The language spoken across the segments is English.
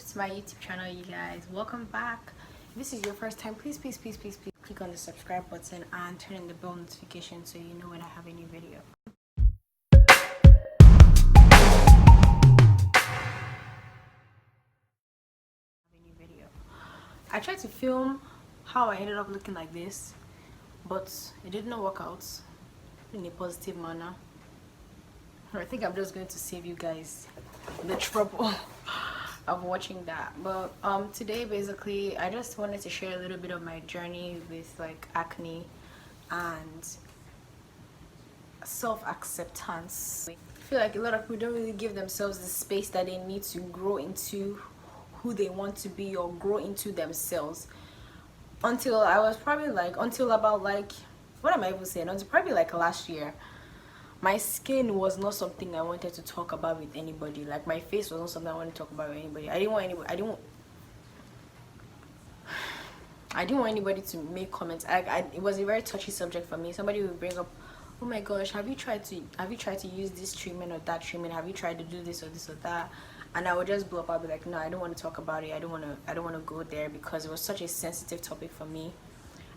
to my YouTube channel, you guys. Welcome back. If this is your first time, please click on the subscribe button and turn on the bell notification so you know when I have a new video. I tried to film how I ended up looking like this, but it did not work out in a positive manner. I think I'm just going to save you guys the trouble of watching that. But today basically I just wanted to share a little bit of my journey with like acne and self-acceptance. I feel like a lot of people don't really give themselves the space that they need to grow into who they want to be or grow into themselves. Until I was probably like, until about like, what am I even saying? Until probably like last year, my skin was not something I wanted to talk about with anybody. Like my face was not something I wanted to talk about with anybody. I didn't want anybody to make comments. It was a very touchy subject for me. Somebody would bring up, oh my gosh, have you tried to use this treatment or that treatment? Have you tried to do this or that? And I would just blow up. I'd be like, no, I don't want to talk about it. I don't want to go there because it was such a sensitive topic for me.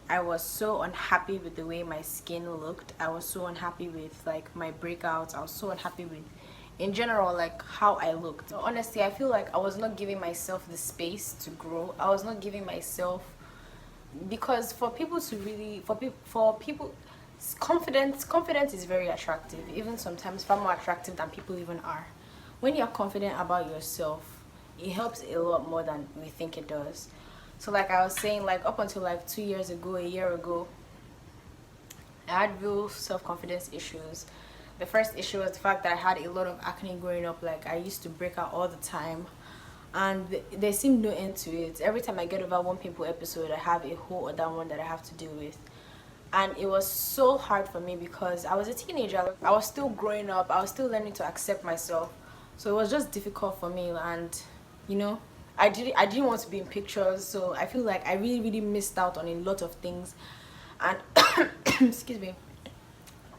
I was so unhappy with the way my skin looked. I was so unhappy with like my breakouts. I was so unhappy with, in general, like how I looked. So honestly, I feel like I was not giving myself the space to grow. I was not giving myself, because for people to really, for people, confidence is very attractive. Even sometimes far more attractive than people even are. When you're confident about yourself, it helps a lot more than we think it does. So like I was saying, like up until like 2 years ago, a year ago, I had real self-confidence issues. The first issue was the fact that I had a lot of acne growing up. Like I used to break out all the time, and there seemed no end to it. Every time I get over one pimple episode, I have a whole other one that I have to deal with. And it was so hard for me because I was a teenager. I was still growing up. I was still learning to accept myself. So it was just difficult for me, and you know, I didn't want to be in pictures, so I feel like I really missed out on a lot of things. And excuse me,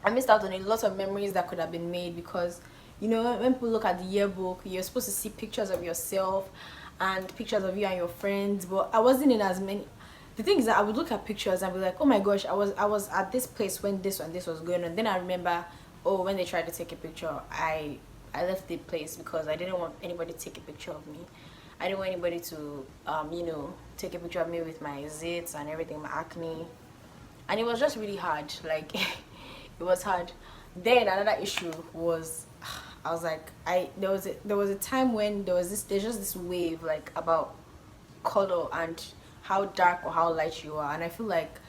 I missed out on a lot of memories that could have been made, because you know, when people look at the yearbook, you're supposed to see pictures of yourself and pictures of you and your friends, but I wasn't in as many. The thing is that I would look at pictures and be like, oh my gosh, I was at this place when this and this was going on. Then I remember, oh, when they tried to take a picture, I left the place because I didn't want anybody to take a picture of me. I didn't want anybody to, you know, take a picture of me with my zits and everything, my acne. And it was just really hard. Like, it was hard. Then another issue was, I was like, there was a time when there's just this wave, like, about color and how dark or how light you are. And I feel like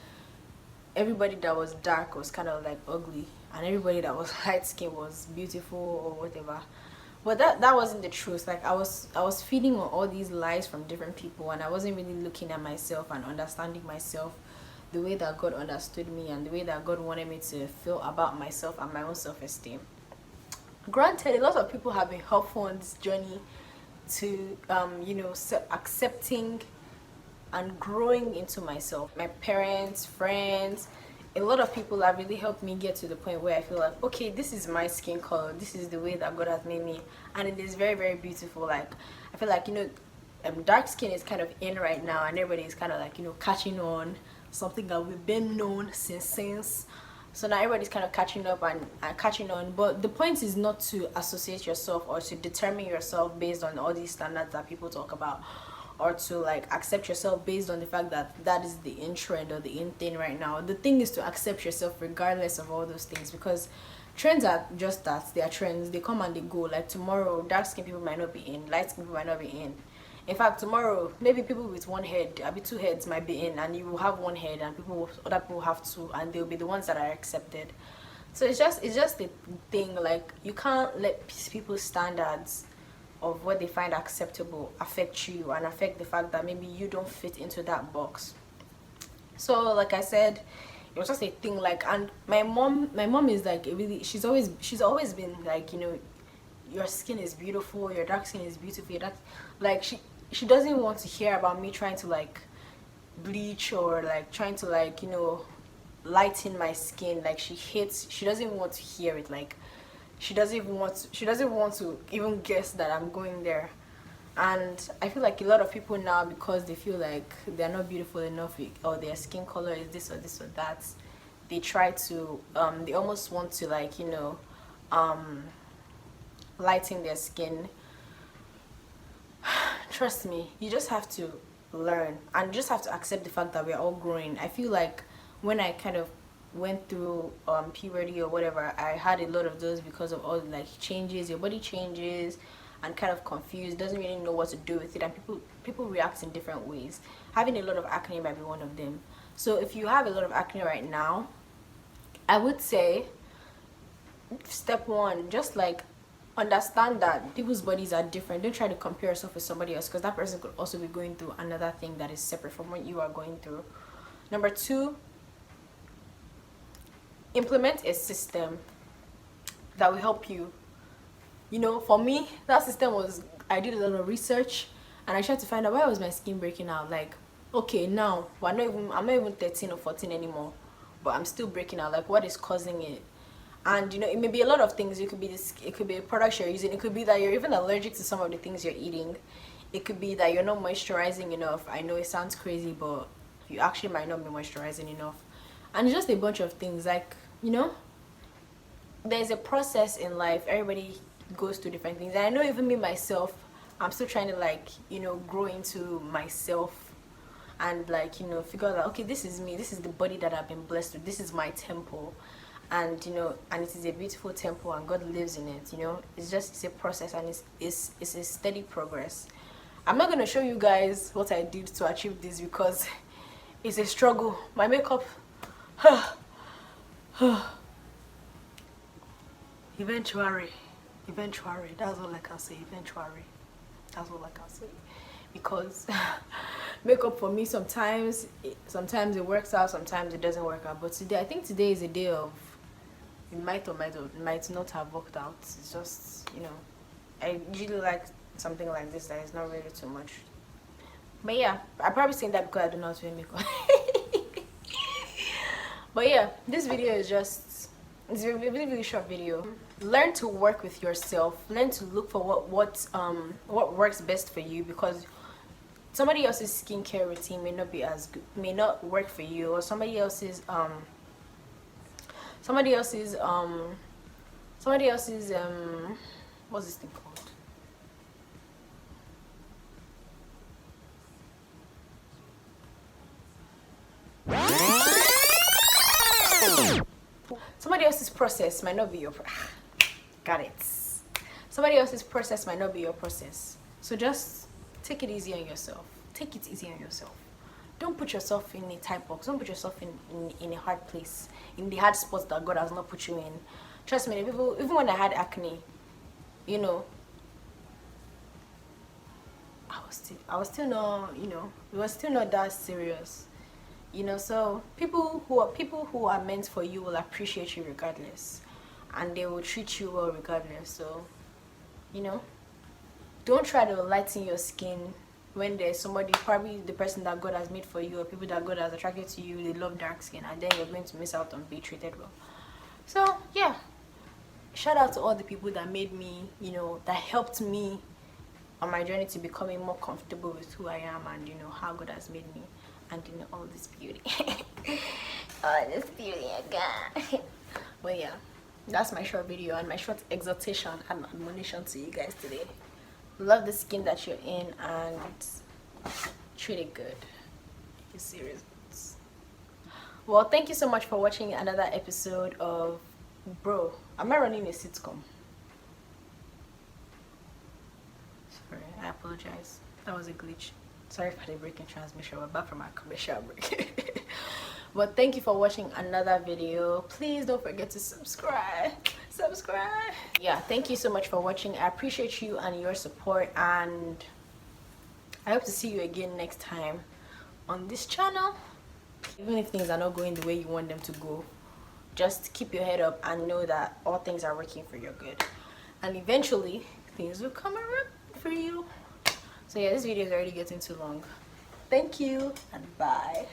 everybody that was dark was kind of like ugly, and everybody that was light skin was beautiful or whatever. But that wasn't the truth. Like I was feeding on all these lies from different people, and I wasn't really looking at myself and understanding myself the way that God understood me and the way that God wanted me to feel about myself and my own self-esteem. Granted, a lot of people have been helpful on this journey to you know, accepting and growing into myself. My parents, friends, a lot of people have really helped me get to the point where I feel like, okay, this is my skin color, this is the way that God has made me, and it is very beautiful. Like I feel like, you know, dark skin is kind of in right now, and everybody is kind of like, you know, catching on, something that we've been known since. So now everybody's kind of catching up and catching on. But the point is not to associate yourself or to determine yourself based on all these standards that people talk about, or to like accept yourself based on the fact that that is the in trend or the in thing right now. The thing is to accept yourself regardless of all those things, because trends are just that. They are trends. They come and they go. Like tomorrow, dark skin people might not be in, light skin people might not be in. In fact, tomorrow maybe people with one head, maybe two heads might be in, and you will have one head, and other people have two, and they'll be the ones that are accepted. So it's just the thing. Like you can't let people's standards of what they find acceptable affect you and affect the fact that maybe you don't fit into that box. So like I said, it was just a thing. Like, and my mom is like really, she's always been like, you know, your skin is beautiful, your dark skin is beautiful, like she doesn't want to hear about me trying to like bleach or like trying to like, you know, lighten my skin. Like she doesn't want to hear it. Like she doesn't want to even guess that I'm going there. And I feel like a lot of people now, because they feel like they're not beautiful enough, or their skin color is this or this or that, they try to they almost want to, like, you know, lighten their skin. Trust me, you just have to learn and just have to accept the fact that we're all growing. I feel like when I kind of went through puberty or whatever, I had a lot of those because of all, like, changes. Your body changes and kind of confused, doesn't really know what to do with it, and people react in different ways. Having a lot of acne might be one of them. So if you have a lot of acne right now, I would say step one, just like understand that people's bodies are different. Don't try to compare yourself with somebody else, because that person could also be going through another thing that is separate from what you are going through. Number two, implement a system that will help you. You know, for me, that system was, I did a lot of research and I tried to find out why was my skin breaking out. Like, okay, now I'm not even 13 or 14 anymore, but I'm still breaking out. Like, what is causing it? And you know, it may be a lot of things. It could be this, it could be a product you're using, it could be that you're even allergic to some of the things you're eating, it could be that you're not moisturizing enough. I know it sounds crazy, but you actually might not be moisturizing enough. And it's just a bunch of things. Like, you know, there's a process in life. Everybody goes through different things, and I know even me myself, I'm still trying to, like, you know, grow into myself and, like, you know, figure out, okay, this is me, this is the body that I've been blessed with, this is my temple. And you know, and it is a beautiful temple and God lives in it. You know, it's a process, and it's a steady progress. I'm not going to show you guys what I did to achieve this, because it's a struggle. My makeup eventually, that's all I can say. Eventually, that's all I can say, because makeup for me, sometimes it works out, sometimes it doesn't work out. But today, I think today is a day of, it might or might not have worked out. It's just, you know, I usually like something like this that is not really too much. But yeah, I'm probably saying that because I do not wear makeup. But yeah, this video is just, it's a really short video. Learn to work with yourself. Learn to look for what works best for you, because somebody else's skincare routine may not be as good, may not work for you, or somebody else's what's this thing called? Somebody else's process might not be your got it. Somebody else's process might not be your process. So just take it easy on yourself. Take it easy on yourself. Don't put yourself in a tight box. Don't put yourself in a hard place, in the hard spots that God has not put you in. Trust me, people, even when I had acne, you know, I was still not, you know, it was still not that serious. You know, so people who are meant for you will appreciate you regardless, and they will treat you well regardless. So, you know, don't try to lighten your skin when there's somebody, probably the person that God has made for you, or people that God has attracted to you, they love dark skin, and then you're going to miss out on being treated well. So yeah, shout out to all the people that made me, you know, that helped me on my journey to becoming more comfortable with who I am, and you know, how God has made me, and you know, all this beauty. All this beauty again. But yeah, that's my short video and my short exhortation and admonition to you guys today. Love the skin that you're in and treat it good. You're serious. Well, thank you so much for watching another episode of Bro, am I running a sitcom? Sorry, I apologize. That was a glitch. Sorry for the break in transmission. We're back from our commercial break. But thank you for watching another video. Please don't forget to subscribe. Yeah, thank you so much for watching. I appreciate you and your support, and I hope to see you again next time on this channel. Even if things are not going the way you want them to go, just keep your head up and know that all things are working for your good, and eventually things will come around for you. So yeah, this video is already getting too long. Thank you and bye.